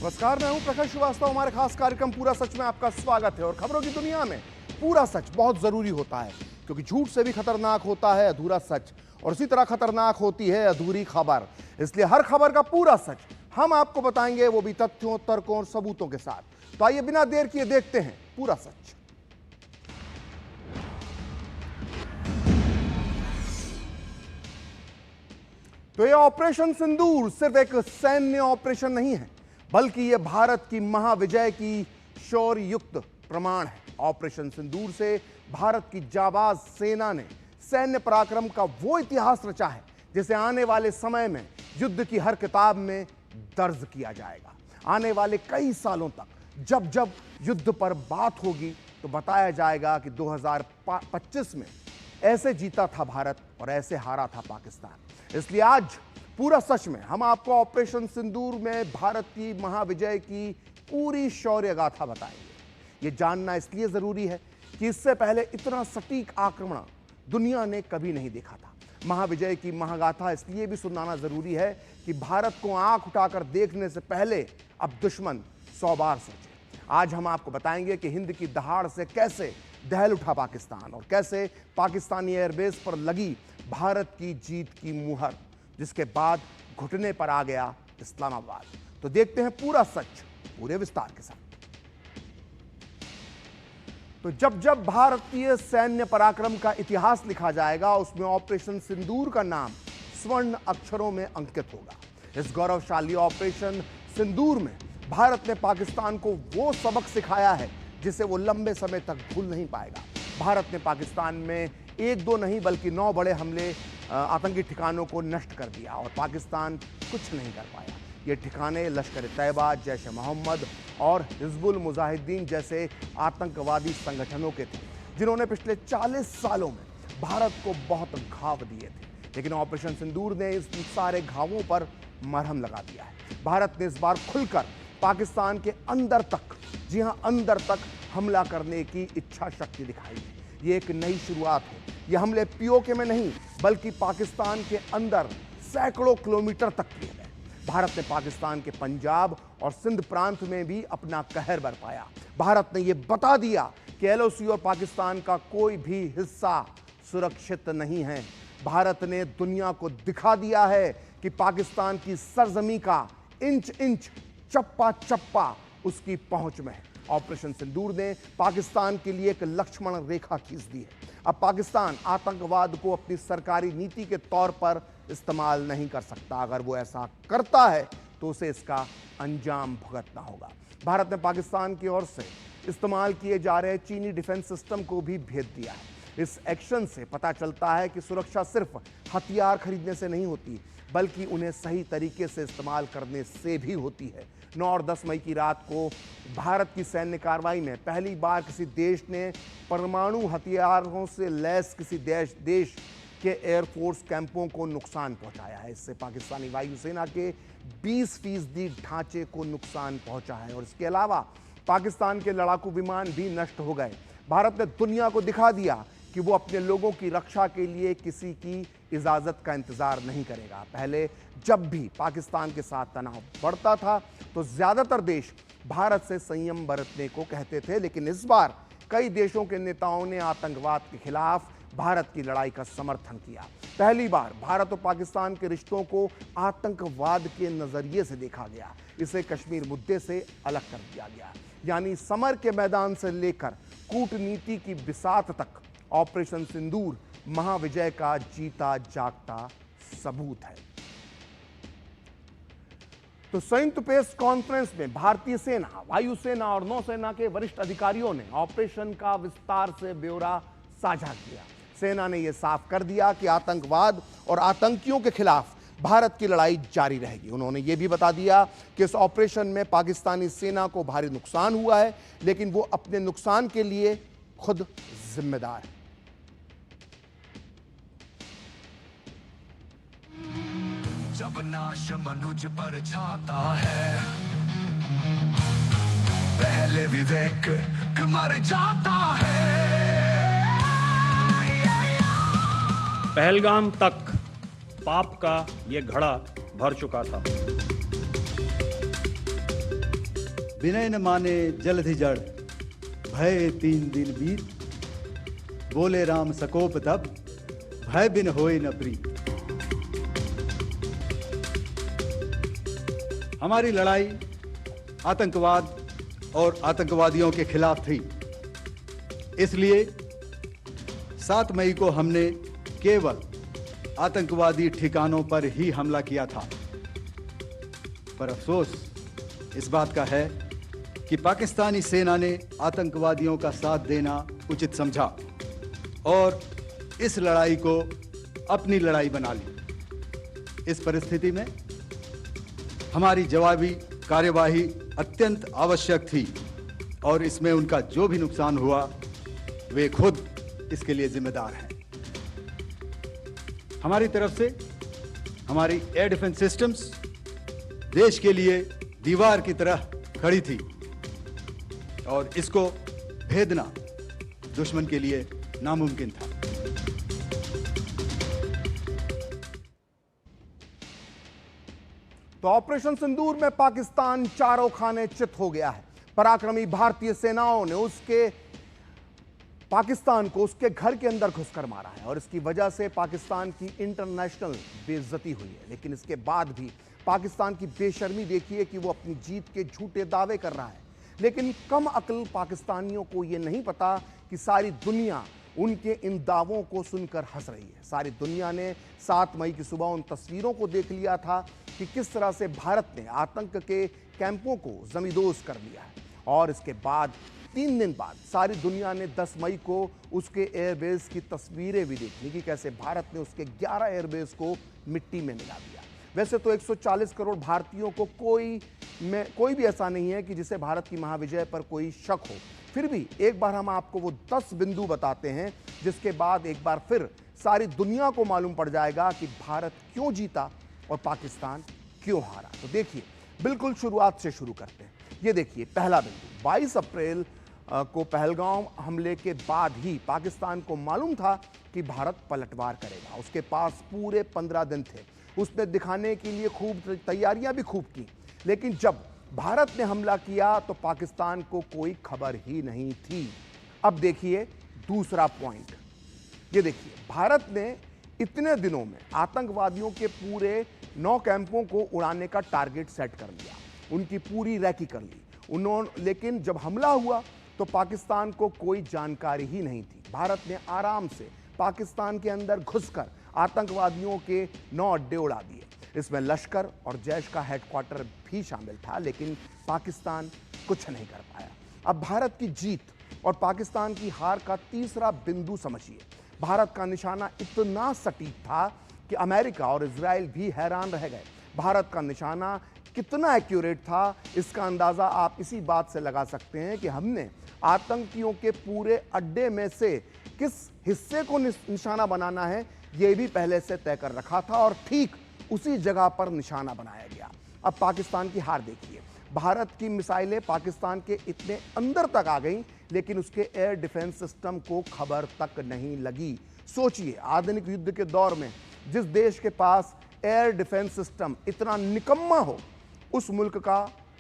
नमस्कार, मैं हूं प्रखर श्रीवास्तव। हमारे खास कार्यक्रम पूरा सच में आपका स्वागत है। और खबरों की दुनिया में पूरा सच बहुत जरूरी होता है, क्योंकि झूठ से भी खतरनाक होता है अधूरा सच, और इसी तरह खतरनाक होती है अधूरी खबर। इसलिए हर खबर का पूरा सच हम आपको बताएंगे, वो भी तथ्यों, तर्कों और सबूतों के साथ। तो आइए बिना देर किए देखते हैं पूरा सच। तो यह ऑपरेशन सिंदूर सिर्फ एक सैन्य ऑपरेशन नहीं है, बल्कि यह भारत की महाविजय की शौर्य युक्त प्रमाण है। ऑपरेशन सिंदूर से भारत की जाबाज सेना ने सैन्य पराक्रम का वो इतिहास रचा है जिसे आने वाले समय में युद्ध की हर किताब में दर्ज किया जाएगा। आने वाले कई सालों तक जब जब युद्ध पर बात होगी तो बताया जाएगा कि 2025 में ऐसे जीता था भारत और ऐसे हारा था पाकिस्तान। इसलिए आज पूरा सच में हम आपको ऑपरेशन सिंदूर में भारत की महाविजय की पूरी शौर्य गाथा बताएंगे। यह जानना इसलिए जरूरी है कि इससे पहले इतना सटीक आक्रमण दुनिया ने कभी नहीं देखा था। महाविजय की महागाथा इसलिए भी सुनाना जरूरी है कि भारत को आंख उठाकर देखने से पहले अब दुश्मन 100 बार सोचे। आज हम आपको बताएंगे कि हिंद की दहाड़ से कैसे दहल उठा पाकिस्तान, और कैसे पाकिस्तानी एयरबेस पर लगी भारत की जीत की मुहर, जिसके बाद घुटने पर आ गया इस्लामाबाद। तो देखते हैं पूरा सच पूरे विस्तार के साथ। तो जब जब भारतीय सैन्य पराक्रम का इतिहास लिखा जाएगा, उसमें ऑपरेशन सिंदूर का नाम स्वर्ण अक्षरों में अंकित होगा। इस गौरवशाली ऑपरेशन सिंदूर में भारत ने पाकिस्तान को वो सबक सिखाया है जिसे वो लंबे समय तक भूल नहीं पाएगा। भारत ने पाकिस्तान में एक दो नहीं बल्कि 9 बड़े हमले, आतंकी ठिकानों को नष्ट कर दिया, और पाकिस्तान कुछ नहीं कर पाया। ये ठिकाने लश्कर तैयबा, जैश ए मोहम्मद और हिजबुल मुजाहिदीन जैसे आतंकवादी संगठनों के थे, जिन्होंने पिछले 40 सालों में भारत को बहुत घाव दिए थे। लेकिन ऑपरेशन सिंदूर ने इस सारे घावों पर मरहम लगा दिया है। भारत ने इस बार खुलकर पाकिस्तान के अंदर तक, जी हां अंदर तक हमला करने की इच्छा शक्ति दिखाई है। ये एक नई शुरुआत है। ये हमले पीओके में नहीं बल्कि पाकिस्तान के अंदर सैकड़ों किलोमीटर तक किए गए। भारत ने पाकिस्तान के पंजाब और सिंध प्रांत में भी अपना कहर बरपाया। भारत ने यह बता दिया कि एलओसी और पाकिस्तान का कोई भी हिस्सा सुरक्षित नहीं है। भारत ने दुनिया को दिखा दिया है कि पाकिस्तान की सरजमी का इंच इंच, चप्पा चप्पा उसकी पहुंच में है। ऑपरेशन सिंदूर ने पाकिस्तान के लिए एक लक्ष्मण रेखा खींच दी है। अब पाकिस्तान आतंकवाद को अपनी सरकारी नीति के तौर पर इस्तेमाल नहीं कर सकता। अगर वो ऐसा करता है तो उसे इसका अंजाम भुगतना होगा। भारत ने पाकिस्तान की ओर से इस्तेमाल किए जा रहे चीनी डिफेंस सिस्टम को भी भेज दिया है। इस एक्शन से पता चलता है कि सुरक्षा सिर्फ हथियार खरीदने से नहीं होती, बल्कि उन्हें सही तरीके से इस्तेमाल करने से भी होती है। 9 और 10 मई की रात को भारत की सैन्य कार्रवाई में पहली बार किसी देश ने परमाणु हथियारों से लैस किसी देश के एयरफोर्स कैंपों को नुकसान पहुंचाया है। इससे पाकिस्तानी वायुसेना के 20% ढांचे को नुकसान पहुंचा है, और इसके अलावा पाकिस्तान के लड़ाकू विमान भी नष्ट हो गए। भारत ने दुनिया को दिखा दिया कि वो अपने लोगों की रक्षा के लिए किसी की इजाजत का इंतजार नहीं करेगा। पहले जब भी पाकिस्तान के साथ तनाव बढ़ता था तो ज्यादातर देश भारत से संयम बरतने को कहते थे, लेकिन इस बार कई देशों के नेताओं ने आतंकवाद के खिलाफ भारत की लड़ाई का समर्थन किया। पहली बार भारत और पाकिस्तान के रिश्तों को आतंकवाद के नजरिए से देखा गया। इसे कश्मीर मुद्दे से अलग कर दिया गया। यानी समर के मैदान से लेकर कूटनीति की बिसात तक ऑपरेशन सिंदूर महाविजय का जीता जागता सबूत है। तो संयुक्त प्रेस कॉन्फ्रेंस में भारतीय सेना, वायुसेना और नौसेना के वरिष्ठ अधिकारियों ने ऑपरेशन का विस्तार से ब्यौरा साझा किया। सेना ने यह साफ कर दिया कि आतंकवाद और आतंकियों के खिलाफ भारत की लड़ाई जारी रहेगी। उन्होंने यह भी बता दिया कि इस ऑपरेशन में पाकिस्तानी सेना को भारी नुकसान हुआ है, लेकिन वो अपने नुकसान के लिए खुद जिम्मेदार है। जब नाश मनुज पर छाता है, पहले विवेक मर जाता है। पहलगाम तक पाप का ये घड़ा भर चुका था। विनय न माने जलधि जड़, भय 3 दिन बीत, बोले राम सकोप तब, भय बिन होए न प्रीत। हमारी लड़ाई आतंकवाद और आतंकवादियों के खिलाफ थी, इसलिए 7 मई को हमने केवल आतंकवादी ठिकानों पर ही हमला किया था। पर अफसोस इस बात का है कि पाकिस्तानी सेना ने आतंकवादियों का साथ देना उचित समझा और इस लड़ाई को अपनी लड़ाई बना ली। इस परिस्थिति में हमारी जवाबी कार्यवाही अत्यंत आवश्यक थी और इसमें उनका जो भी नुकसान हुआ वे खुद इसके लिए जिम्मेदार हैं। हमारी तरफ से हमारी एयर डिफेंस सिस्टम्स देश के लिए दीवार की तरह खड़ी थी और इसको भेदना दुश्मन के लिए नामुमकिन था। तो ऑपरेशन सिंदूर में पाकिस्तान चारों खाने चित हो गया है। पराक्रमी भारतीय सेनाओं ने पाकिस्तान को उसके घर के अंदर घुसकर मारा है और इसकी वजह से पाकिस्तान की इंटरनेशनल बेइज्जती हुई है। लेकिन इसके बाद भी पाकिस्तान की बेशर्मी देखिए कि वो अपनी जीत के झूठे दावे कर रहा है। लेकिन कम अक्ल पाकिस्तानियों को ये नहीं पता कि सारी दुनिया उनके इन दावों को सुनकर हंस रही है। सारी दुनिया ने 7 मई की सुबह उन तस्वीरों को देख लिया था कि किस तरह से भारत ने आतंक के कैंपों को जमींदोज कर लिया है और इसके बाद 3 दिन बाद सारी दुनिया ने 10 मई को उसके एयरबेस की तस्वीरें भी देखी कि कैसे भारत ने उसके 11 एयरबेस को मिट्टी में मिला दिया। वैसे तो 140 करोड़ भारतीयों को कोई भी ऐसा नहीं है कि जिसे भारत की महाविजय पर कोई शक हो। फिर भी एक बार हम आपको वो 10 बिंदु बताते हैं जिसके बाद एक बार फिर सारी दुनिया को मालूम पड़ जाएगा कि भारत क्यों जीता और पाकिस्तान क्यों हारा। तो देखिए, बिल्कुल शुरुआत से शुरू करते हैं। ये देखिए, पहला बिंदु 22 अप्रैल को पहलगाम हमले के बाद ही पाकिस्तान को मालूम था कि भारत पलटवार करेगा। उसके पास पूरे 15 दिन थे। उसने दिखाने के लिए खूब तैयारियां भी खूब की। लेकिन जब भारत ने हमला किया तो पाकिस्तान को कोई खबर ही नहीं थी। अब देखिए दूसरा पॉइंट। ये देखिए, भारत ने इतने दिनों में आतंकवादियों के पूरे 9 कैंपों को उड़ाने का टारगेट सेट कर लिया, उनकी पूरी रैकी कर ली लेकिन जब हमला हुआ तो पाकिस्तान को कोई जानकारी ही नहीं थी। भारत ने आराम से पाकिस्तान के अंदर घुसकर आतंकवादियों के 9 अड्डे उड़ा दिए। इसमें लश्कर और जैश का हेडक्वार्टर भी शामिल था, लेकिन पाकिस्तान कुछ नहीं कर पाया। अब भारत की जीत और पाकिस्तान की हार का तीसरा बिंदु समझिए। भारत का निशाना इतना सटीक था कि अमेरिका और इजराइल भी हैरान रह गए। भारत का निशाना कितना एक्यूरेट था इसका अंदाजा आप इसी बात से लगा सकते हैं कि हमने आतंकियों के पूरे अड्डे में से किस हिस्से को निशाना बनाना है यह भी पहले से तय कर रखा था और ठीक उसी जगह पर निशाना बनाया गया। अब पाकिस्तान की हार देखिए। भारत की मिसाइलें पाकिस्तान के इतने अंदर तक आ गईं, लेकिन उसके एयर डिफेंस सिस्टम को खबर तक नहीं लगी। सोचिए, आधुनिक युद्ध के दौर में जिस देश के पास एयर डिफेंस सिस्टम इतना निकम्मा हो, उस मुल्क का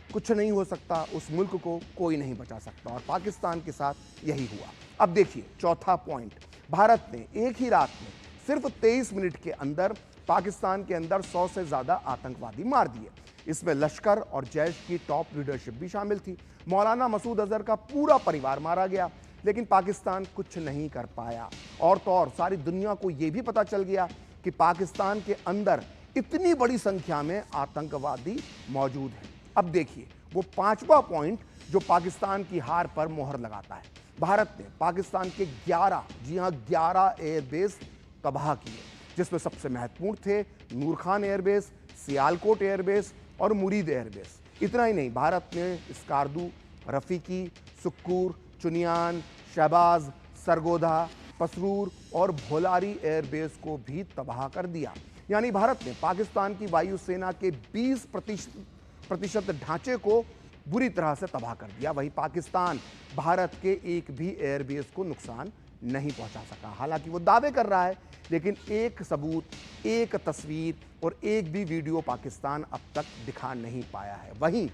कुछ नहीं हो सकता, उस मुल्क को कोई नहीं बचा सकता। और पाकिस्तान के साथ यही हुआ। अब देखिए चौथा पॉइंट। भारत ने एक ही रात में सिर्फ 23 मिनट के अंदर पाकिस्तान के अंदर 100 से ज्यादा आतंकवादी मार दिए। इसमें लश्कर और जैश की टॉप लीडरशिप भी शामिल थी। मौलाना मसूद अजहर का पूरा परिवार मारा गया, लेकिन पाकिस्तान कुछ नहीं कर पाया। और तो और सारी दुनिया को यह भी पता चल गया कि पाकिस्तान के अंदर इतनी बड़ी संख्या में आतंकवादी मौजूद हैं। अब देखिए वो 5वां पॉइंट जो पाकिस्तान की हार पर मोहर लगाता है। भारत ने पाकिस्तान के 11 एयरबेस तबाह किए, जिसमें सबसे महत्वपूर्ण थे नूर खान एयरबेस, सियालकोट एयरबेस और मुरीद एयरबेस। इतना ही नहीं, भारत ने स्कार्दू, रफीकी, सुक्कूर, चुनियान, शहबाज, सरगोधा, पसरूर और भोलारी एयरबेस को भी तबाह कर दिया। यानी भारत ने पाकिस्तान की वायुसेना के 20% ढांचे को बुरी तरह से तबाह कर दिया। वहीं पाकिस्तान भारत के एक भी एयरबेस को नुकसान नहीं पहुंचा सका। हालांकि वो दावे कर रहा है, लेकिन एक सबूत, एक तस्वीर और एक भी वीडियो पाकिस्तान अब तक दिखा नहीं पाया है। वहीं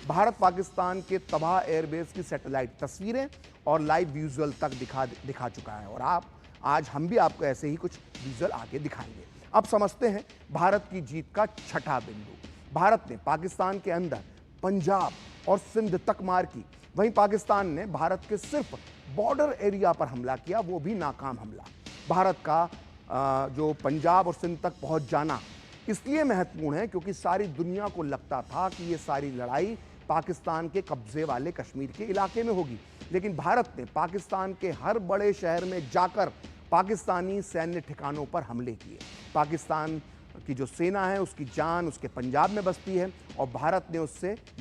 भारत पाकिस्तान के तबाह एयरबेस की सैटेलाइट तस्वीरें और लाइव विजुअल तक दिखा चुका है, और आज हम भी आपको ऐसे ही कुछ विजुअल आगे दिखाएंगे। अब समझते हैं भारत की जीत का छठा बिंदु। भारत ने पाकिस्तान के अंदर पंजाब और सिंध तक मार की, वहीं पाकिस्तान ने भारत के सिर्फ बॉर्डर एरिया पर हमला किया, वो भी नाकाम हमला। भारत का जो पंजाब और सिंध तक पहुंच जाना इसलिए महत्वपूर्ण है क्योंकि सारी दुनिया को लगता था कि ये सारी लड़ाई पाकिस्तान के कब्जे वाले कश्मीर के इलाके में होगी, लेकिन भारत ने पाकिस्तान के हर बड़े शहर में जाकर पाकिस्तानी सैन्य ठिकानों पर हमले किए। पाकिस्तान की जो सेना है उसकी जान उसके पंजाब में बसती है, और भारत ने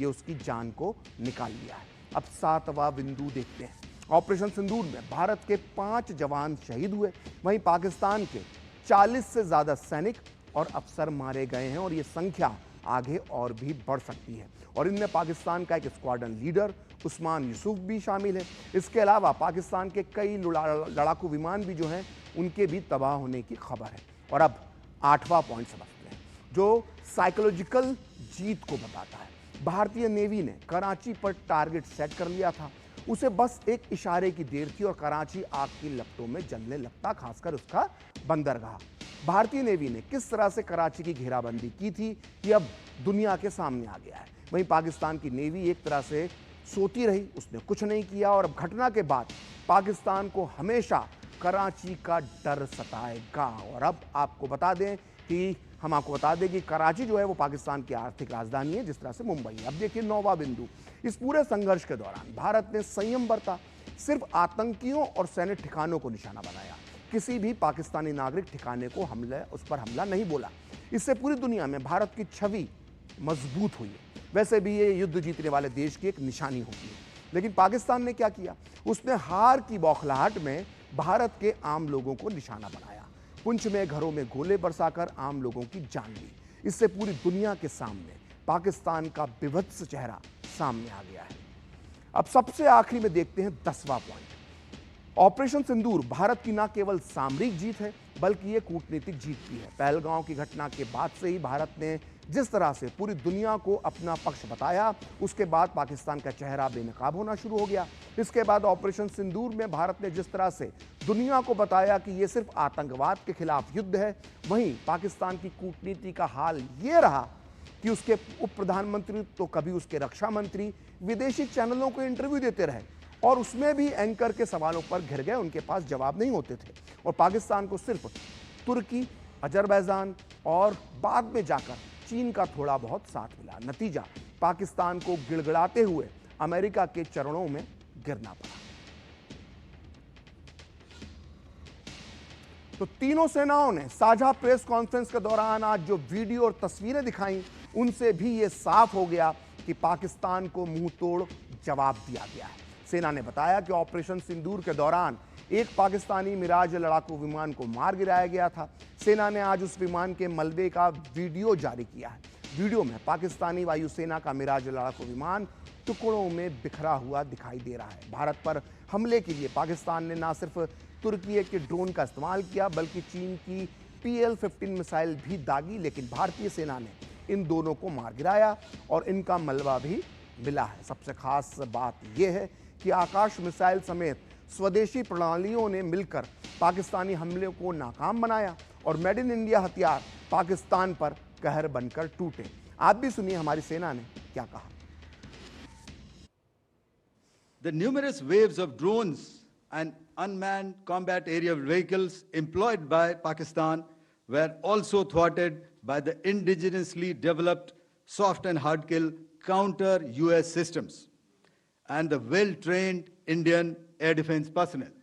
उसकी जान को निकाल लिया है। अब 7वां बिंदु देखते हैं। ऑपरेशन सिंदूर में भारत के 5 जवान शहीद हुए, वहीं पाकिस्तान के 40 से ज़्यादा सैनिक और अफसर मारे गए हैं, और ये संख्या आगे और भी बढ़ सकती है। और इनमें पाकिस्तान का एक स्क्वाड्रन लीडर उस्मान यूसुफ भी शामिल है। इसके अलावा पाकिस्तान के कई लड़ाकू विमान भी जो हैं उनके भी तबाह होने की खबर है। और अब 8वां पॉइंट समझते हैं, जो साइकोलॉजिकल जीत को बताता है। भारतीय नेवी ने कराची पर टारगेट सेट कर लिया था, उसे बस एक इशारे की देर थी और कराची आग की लपटों में जलने लगता, खासकर उसका बंदरगाह। भारतीय नेवी ने किस तरह से कराची की घेराबंदी की थी ये अब दुनिया के सामने आ गया है। वहीं पाकिस्तान की नेवी एक तरह से सोती रही, उसने कुछ नहीं किया, और अब घटना के बाद पाकिस्तान को हमेशा कराची का डर सताएगा। और अब आपको बता दें कि कराची जो है वो पाकिस्तान की आर्थिक राजधानी है, जिस तरह से मुंबई है। अब देखिए 9वां बिंदु। इस पूरे संघर्ष के दौरान भारत ने संयम बरता, सिर्फ आतंकियों और सैन्य ठिकानों को निशाना बनाया, किसी भी पाकिस्तानी नागरिक ठिकाने को उस पर हमला नहीं बोला। इससे पूरी दुनिया में भारत की छवि मजबूत हुई है। वैसे भी ये युद्ध जीतने वाले देश की एक निशानी होती है, लेकिन पाकिस्तान ने क्या किया, उसने हार की बौखलाहट में भारत के आम लोगों को निशाना बनाया। पुंछ में घरों में गोले बरसाकर आम लोगों की जान ली। इससे पूरी दुनिया के सामने पाकिस्तान का विभत्स चेहरा सामने आ गया है। अब सबसे आखिरी में देखते हैं 10वां पॉइंट। ऑपरेशन सिंदूर भारत की न केवल सामरिक जीत है, बल्कि ये कूटनीतिक जीत भी है। पहलगांव की घटना के बाद से ही भारत ने जिस तरह से पूरी दुनिया को अपना पक्ष बताया, उसके बाद पाकिस्तान का चेहरा बेनकाब होना शुरू हो गया। इसके बाद ऑपरेशन सिंदूर में भारत ने जिस तरह से दुनिया को बताया कि ये सिर्फ आतंकवाद के खिलाफ युद्ध है, वहीं पाकिस्तान की कूटनीति का हाल ये रहा कि उसके उप प्रधानमंत्री तो कभी उसके रक्षा मंत्री विदेशी चैनलों को इंटरव्यू देते रहे, और उसमें भी एंकर के सवालों पर घिर गए, उनके पास जवाब नहीं होते थे। और पाकिस्तान को सिर्फ तुर्की, अजरबैजान और बाद में जाकर चीन का थोड़ा बहुत साथ मिला। नतीजा, पाकिस्तान को गिड़गिड़ाते हुए अमेरिका के चरणों में गिरना पड़ा। तो तीनों सेनाओं ने साझा प्रेस कॉन्फ्रेंस के दौरान आज जो वीडियो और तस्वीरें दिखाई, उनसे भी यह साफ हो गया कि पाकिस्तान को मुंह तोड़ जवाब दिया गया है। सेना ने बताया कि ऑपरेशन सिंदूर के दौरान एक पाकिस्तानी मिराज लड़ाकू विमान को मार गिराया गया था। सेना ने आज उस विमान के मलबे का वीडियो जारी किया है। वीडियो में पाकिस्तानी वायुसेना का मिराज लड़ाकू विमान टुकड़ों में बिखरा हुआ दिखाई दे रहा है। भारत पर हमले के लिए पाकिस्तान ने न सिर्फ तुर्की के ड्रोन का इस्तेमाल किया, बल्कि चीन की PL-15 मिसाइल भी दागी, लेकिन भारतीय सेना ने इन दोनों को मार गिराया और इनका मलबा भी मिला है। सबसे खास बात यह है कि आकाश मिसाइल समेत स्वदेशी प्रणालियों ने मिलकर पाकिस्तानी हमले को नाकाम बनाया और मेड इन इंडिया हथियार पाकिस्तान पर कहर बनकर टूटे। आप भी सुनिए हमारी सेना ने क्या कहा। The numerous waves of drones and unmanned combat aerial vehicles employed by Pakistan were also thwarted by the indigenously developed soft and hard kill counter US systems and the well-trained Indian air defense personnel.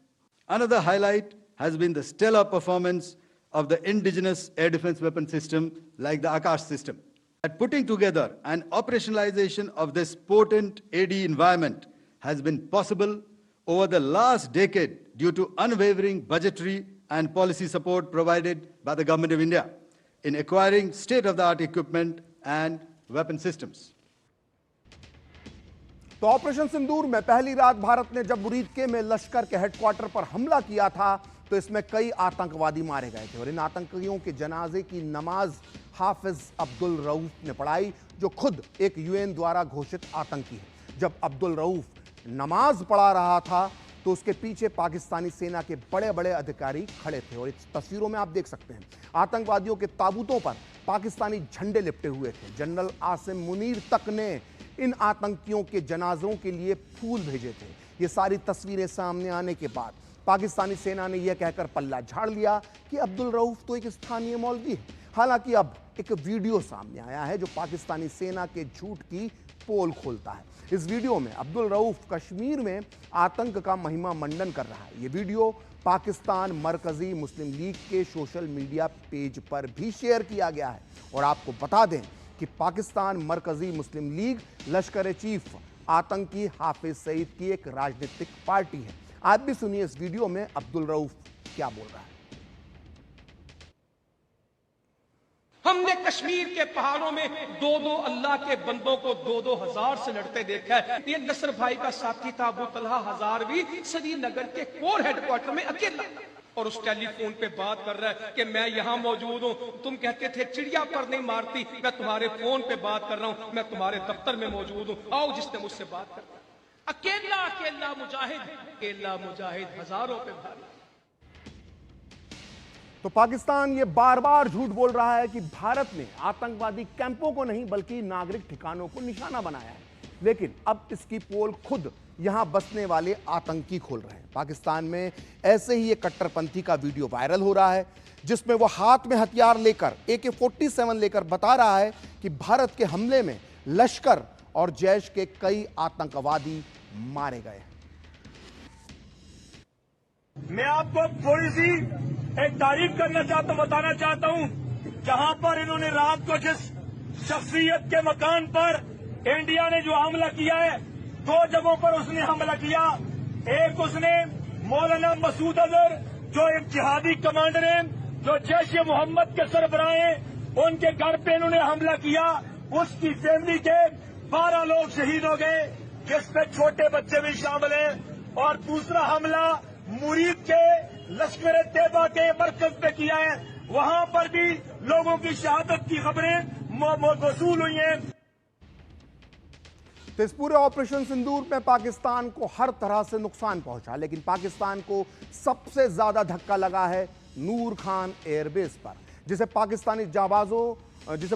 Another highlight has been the stellar performance of the indigenous air defense weapon system like the Akash system. At putting together and operationalization of this potent AD environment has been possible over the last decade due to unwavering budgetary and policy support provided by the Government of India in acquiring state-of-the-art equipment and weapon systems. तो operation सिंदूर में पहली रात भारत ने जब मुरीदके में लश्कर के headquarter पर हमला किया था तो इसमें कई आतंकवादी मारे गए थे और इन आतंकियों के जनाजे की नमाज हाफिज अब्दुल रऊफ ने पढ़ाई, जो खुद एक यूएन द्वारा घोषित आतंकी है। जब अब्दुल रऊफ नमाज पढ़ा रहा था तो उसके पीछे पाकिस्तानी सेना के बड़े बड़े अधिकारी खड़े थे और इस तस्वीरों में आप देख सकते हैं आतंकवादियों के ताबूतों पर पाकिस्तानी झंडे लिपटे हुए थे। जनरल आसिम मुनीर तक ने इन आतंकियों के जनाजों के लिए फूल भेजे थे। ये सारी तस्वीरें सामने आने के बाद पाकिस्तानी सेना ने यह कहकर पल्ला झाड़ लिया कि अब्दुल रऊफ तो एक स्थानीय मौलवी है। हालांकि अब एक वीडियो सामने आया है जो पाकिस्तानी सेना के झूठ की पोल खोलता है। इस वीडियो में अब्दुल रऊफ कश्मीर में आतंक का महिमा मंडन कर रहा है। यह वीडियो पाकिस्तान मरकजी मुस्लिम लीग के सोशल मीडिया पेज पर भी शेयर किया गया है। और आपको बता दें कि पाकिस्तान मरकजी मुस्लिम लीग लश्कर चीफ आतंकी हाफिज सईद की एक राजनीतिक पार्टी है। आप भी सुनिए इस वीडियो में अब्दुल रऊफ क्या बोल रहा है। हमने कश्मीर के पहाड़ों में दो अल्लाह के बंदों को 2,000 से लड़ते देखा है। ये नसर भाई का साथी था अबू तलहा हजारवी, श्रीनगर के कोर हेडक्वार्टर में अकेला, और उस टेलीफोन पे बात कर रहा है कि मैं यहां मौजूद हूं। तुम कहते थे चिड़िया पर नहीं मारती, मैं तुम्हारे फोन पे बात कर रहा हूं, मैं तुम्हारे दफ्तर में मौजूद हूं, आओ जिसने मुझसे बात कर। अकेला अकेला मुजाहिद हजारों पे भारी। तो पाकिस्तान ये बार बार झूठ बोल रहा है कि भारत ने आतंकवादी कैंपों को नहीं बल्कि नागरिक ठिकानों को निशाना बनाया है, लेकिन अब इसकी पोल खुद यहां बसने वाले आतंकी खोल रहे हैं। पाकिस्तान में ऐसे ही एक कट्टरपंथी का वीडियो वायरल हो रहा है जिसमें वो हाथ में हथियार लेकर AK-47 लेकर बता रहा है कि भारत के हमले में लश्कर और जैश के कई आतंकवादी मारे गए हैं। मैं आपको थोड़ी सी एक तारीफ करना चाहता हूं, बताना चाहता हूं, जहां पर इन्होंने रात को जिस शख्सियत के मकान पर इंडिया ने जो हमला किया है, 2 जगहों पर उसने हमला किया। एक उसने मौलाना मसूद अजहर जो एक जिहादी कमांडर हैं, जो जैश मोहम्मद के सरबराह हैं, उनके घर पे इन्होंने हमला किया। उसकी फैमिली के 12 लोग शहीद हो गए, जिसमें छोटे बच्चे भी शामिल हैं। और दूसरा हमला मुरीद के लश्कर तैयबा के मरकज पे किया है, वहां पर भी लोगों की शहादत की खबरें वसूल हुई हैं। तो इस पूरे ऑपरेशन सिंदूर में पाकिस्तान को हर तरह से नुकसान पहुंचा, लेकिन पाकिस्तान को सबसे ज्यादा धक्का लगा है नूर खान एयरबेस पर, जिसे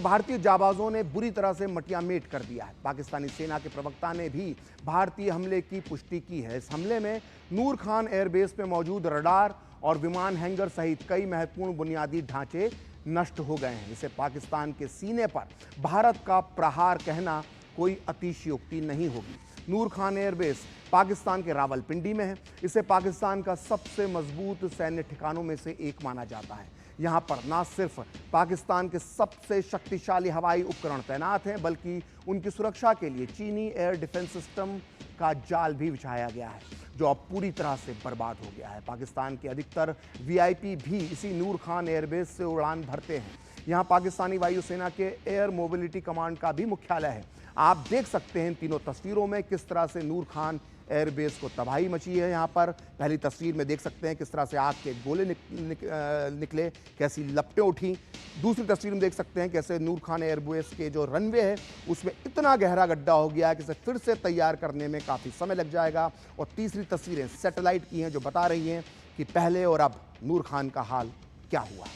भारतीय जाबाजों ने बुरी तरह से मटियामेट कर दिया है। पाकिस्तानी सेना के प्रवक्ता ने भी भारतीय हमले की पुष्टि की है। इस हमले में नूर खान एयरबेस में मौजूद रडार और विमान हैंगर सहित कई महत्वपूर्ण बुनियादी ढांचे नष्ट हो गए हैं। इसे पाकिस्तान के सीने पर भारत का प्रहार कहना कोई अतिशयोक्ति नहीं होगी। नूर खान एयरबेस पाकिस्तान के रावलपिंडी में है। इसे पाकिस्तान का सबसे मजबूत सैन्य ठिकानों में से एक माना जाता है। यहाँ पर न सिर्फ पाकिस्तान के सबसे शक्तिशाली हवाई उपकरण तैनात हैं, बल्कि उनकी सुरक्षा के लिए चीनी एयर डिफेंस सिस्टम का जाल भी बिछाया गया है, जो अब पूरी तरह से बर्बाद हो गया है। पाकिस्तान के अधिकतर VIP भी इसी नूर खान एयरबेस से उड़ान भरते हैं। यहाँ पाकिस्तानी वायुसेना के एयर मोबिलिटी कमांड का भी मुख्यालय है। आप देख सकते हैं तीनों तस्वीरों में किस तरह से नूर खान एयरबेस को तबाही मची है। यहाँ पर पहली तस्वीर में देख सकते हैं किस तरह से आग के गोले निकले, कैसी लपटें उठी। दूसरी तस्वीर में देख सकते हैं कैसे नूर खान एयरबेस के जो रनवे है उसमें इतना गहरा गड्ढा हो गया है कि इसे फिर से तैयार करने में काफ़ी समय लग जाएगा। और तीसरी तस्वीरें सैटेलाइट की हैं जो बता रही हैं कि पहले और अब नूर खान का हाल क्या हुआ।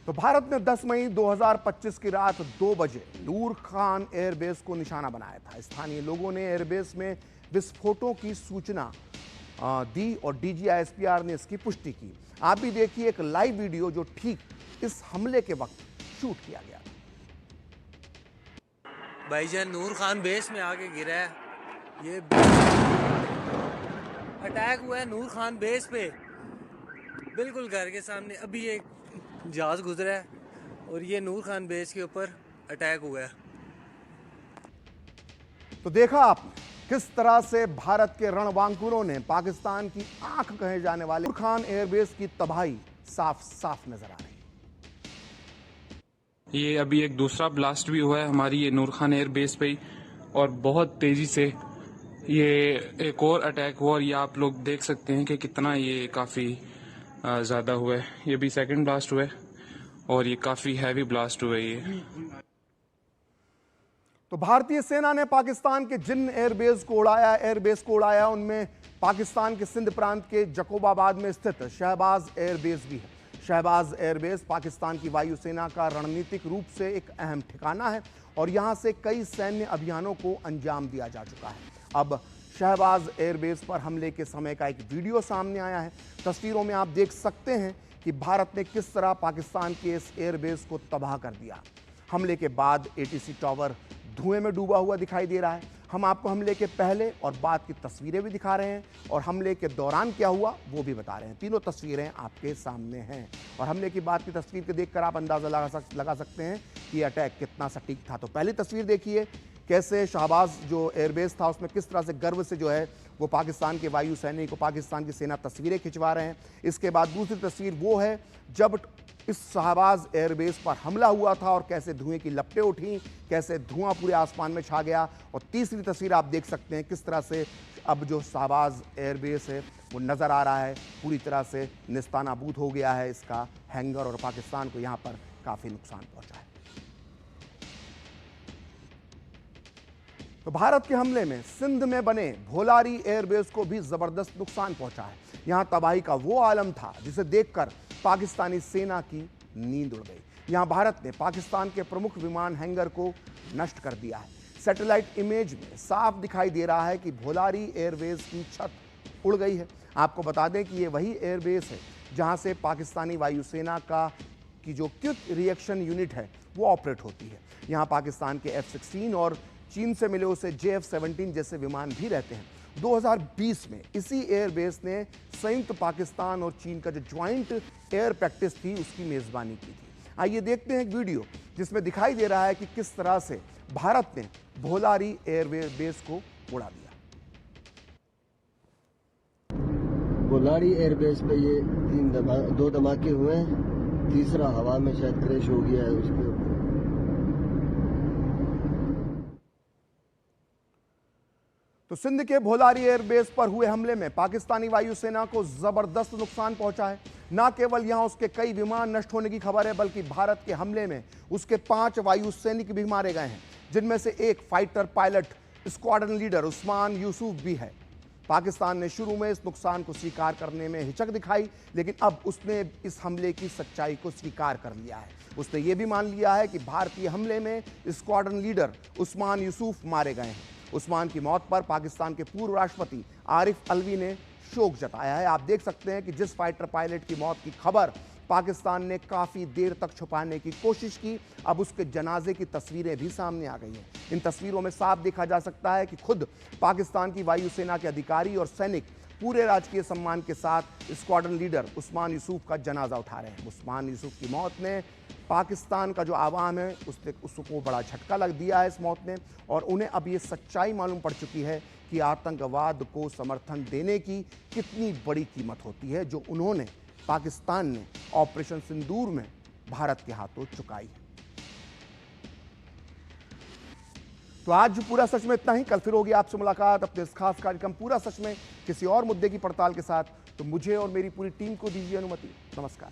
तो भारत ने 10 मई 2025 की रात 2 बजे नूर खान एयरबेस को निशाना बनाया था। स्थानीय लोगों ने एयरबेस में विस्फोटों की सूचना दी और DGISPR ने इसकी पुष्टि की। आप भी देखिए एक लाइव वीडियो जो ठीक इस हमले के वक्त शूट किया गया था। भाईजान नूर खान बेस में आके गिरा है, ये अटैक हुआ है नूर खान बेस पे, बिल्कुल घर के सामने। अभी एक जहाज गुजरा है और ये नूर खान बेस के ऊपर अटैक हुआ है। तो देखा आपने किस तरह से भारत के रणबांकुरों ने पाकिस्तान की आंख कहे जाने वाले नूर खान एयरबेस की तबाही साफ साफ नजर आ रही है। ये अभी एक दूसरा ब्लास्ट भी हुआ है हमारी ये नूर खान एयर बेस पे ही, और बहुत तेजी से ये एक और अटैक हुआ, और ये आप लोग देख सकते हैं कि कितना ये काफ़ी ज़्यादा हुआ है। ये भी सेकंड ब्लास्ट हुआ है और ये काफ़ी हैवी ब्लास्ट हुआ है ये। तो भारतीय सेना ने पाकिस्तान के जिन एयरबेस को उड़ाया उनमें पाकिस्तान के सिंध प्रांत के जकोबाबाद में स्थित शहबाज एयरबेस भी है। शहबाज एयरबेस पाकिस्तान की वायुसेना का रणनीतिक रूप से एक अहम ठिकाना है और यहां से कई सैन्य अभियानों को अंजाम दिया जा चुका है। अब शहबाज एयरबेस पर हमले के समय का एक वीडियो सामने आया है। तस्वीरों में आप देख सकते हैं कि भारत ने किस तरह पाकिस्तान के इस एयरबेस को तबाह कर दिया। हमले के बाद एटीसी टावर धुएं में डूबा हुआ दिखाई दे रहा है। हम आपको हमले के पहले और बाद की तस्वीरें भी दिखा रहे हैं और हमले के दौरान क्या हुआ वो भी बता रहे हैं। तीनों तस्वीरें आपके सामने हैं और हमले की बाद की तस्वीर को देखकर आप अंदाजा लगा सकते हैं कि अटैक कितना सटीक था। तो पहली तस्वीर देखिए कैसे शहबाज जो एयरबेस था उसमें किस तरह से गर्व से जो है वो पाकिस्तान के वायु सैनिक को पाकिस्तान की सेना तस्वीरें खिंचवा रहे हैं। इसके बाद दूसरी तस्वीर वो है जब इस शहबाज एयरबेस पर हमला हुआ था और कैसे धुएं की लपटें उठी, कैसे धुआं पूरे आसमान में छा गया। और तीसरी तस्वीर आप देख सकते हैं किस तरह से अब जो शहबाज एयरबेस है वो नज़र आ रहा है पूरी तरह से निस्तानाबूद हो गया है इसका हैंगर और पाकिस्तान को यहाँ पर काफ़ी नुकसान पहुँचा है। तो भारत के हमले में सिंध में बने भोलारी एयरबेस को भी जबरदस्त नुकसान पहुंचा है। यहां तबाही का वो आलम था जिसे देखकर पाकिस्तानी सेना की नींद उड़ गई। यहां भारत ने पाकिस्तान के प्रमुख विमान हैंगर को नष्ट कर दिया है। सैटेलाइट इमेज में साफ दिखाई दे रहा है कि भोलारी एयरबेस की छत उड़ गई है। आपको बता दें कि ये वही एयरबेस है जहां से पाकिस्तानी वायुसेना की जो क्विक रिएक्शन यूनिट है वो ऑपरेट होती है। यहाँ पाकिस्तान के F-16 और चीन से मिले उसे JF-17 जैसे विमान भी रहते हैं। 2020 में इसी एयरबेस ने संयुक्त पाकिस्तान और चीन का जो ज्वाइंट एयर प्रैक्टिस थी उसकी मेजबानी की थी। आइए देखते हैं एक वीडियो जिसमें दिखाई दे रहा है कि किस तरह से भारत ने भोलारी एयरबेस को उड़ा दिया। भोलारी एयरबेस पे ये 2 धमाके हुए हैं, तीसरा हवा में शायद क्रैश हो गया है उसके ऊपर। तो सिंध के भोलारी एयरबेस पर हुए हमले में पाकिस्तानी वायुसेना को जबरदस्त नुकसान पहुंचा है। न केवल यहां उसके कई विमान नष्ट होने की खबर है बल्कि भारत के हमले में उसके 5 वायु सैनिक भी मारे गए हैं, जिनमें से एक fighter pilot squadron leader Usman Yusuf भी है। पाकिस्तान ने शुरू में इस नुकसान को स्वीकार करने में हिचक दिखाई, लेकिन अब उसने इस हमले की सच्चाई को स्वीकार कर लिया है। उसने ये भी मान लिया है कि भारतीय हमले में स्क्वाड्रन लीडर उस्मान यूसुफ मारे गए हैं। उस्मान की मौत पर पाकिस्तान के पूर्व राष्ट्रपति आरिफ अलवी ने शोक जताया है। आप देख सकते हैं कि जिस फाइटर पायलट की मौत की खबर पाकिस्तान ने काफ़ी देर तक छुपाने की कोशिश की, अब उसके जनाजे की तस्वीरें भी सामने आ गई हैं। इन तस्वीरों में साफ देखा जा सकता है कि खुद पाकिस्तान की वायुसेना के अधिकारी और सैनिक पूरे राजकीय सम्मान के साथ स्क्वाड्रन लीडर उस्मान यूसुफ का जनाजा उठा रहे हैं। उस्मान यूसुफ की मौत ने पाकिस्तान का जो आवाम है उसको बड़ा झटका लग दिया है इस मौत ने, और उन्हें अब ये सच्चाई मालूम पड़ चुकी है कि आतंकवाद को समर्थन देने की कितनी बड़ी कीमत होती है, जो उन्होंने पाकिस्तान ने ऑपरेशन सिंदूर में भारत के हाथों चुकाई है। तो आज पूरा सच में इतना ही। कल फिर होगी आपसे मुलाकात अपने इस खास कार्यक्रम पूरा सच में किसी और मुद्दे की पड़ताल के साथ। तो मुझे और मेरी पूरी टीम को दीजिए अनुमति। नमस्कार।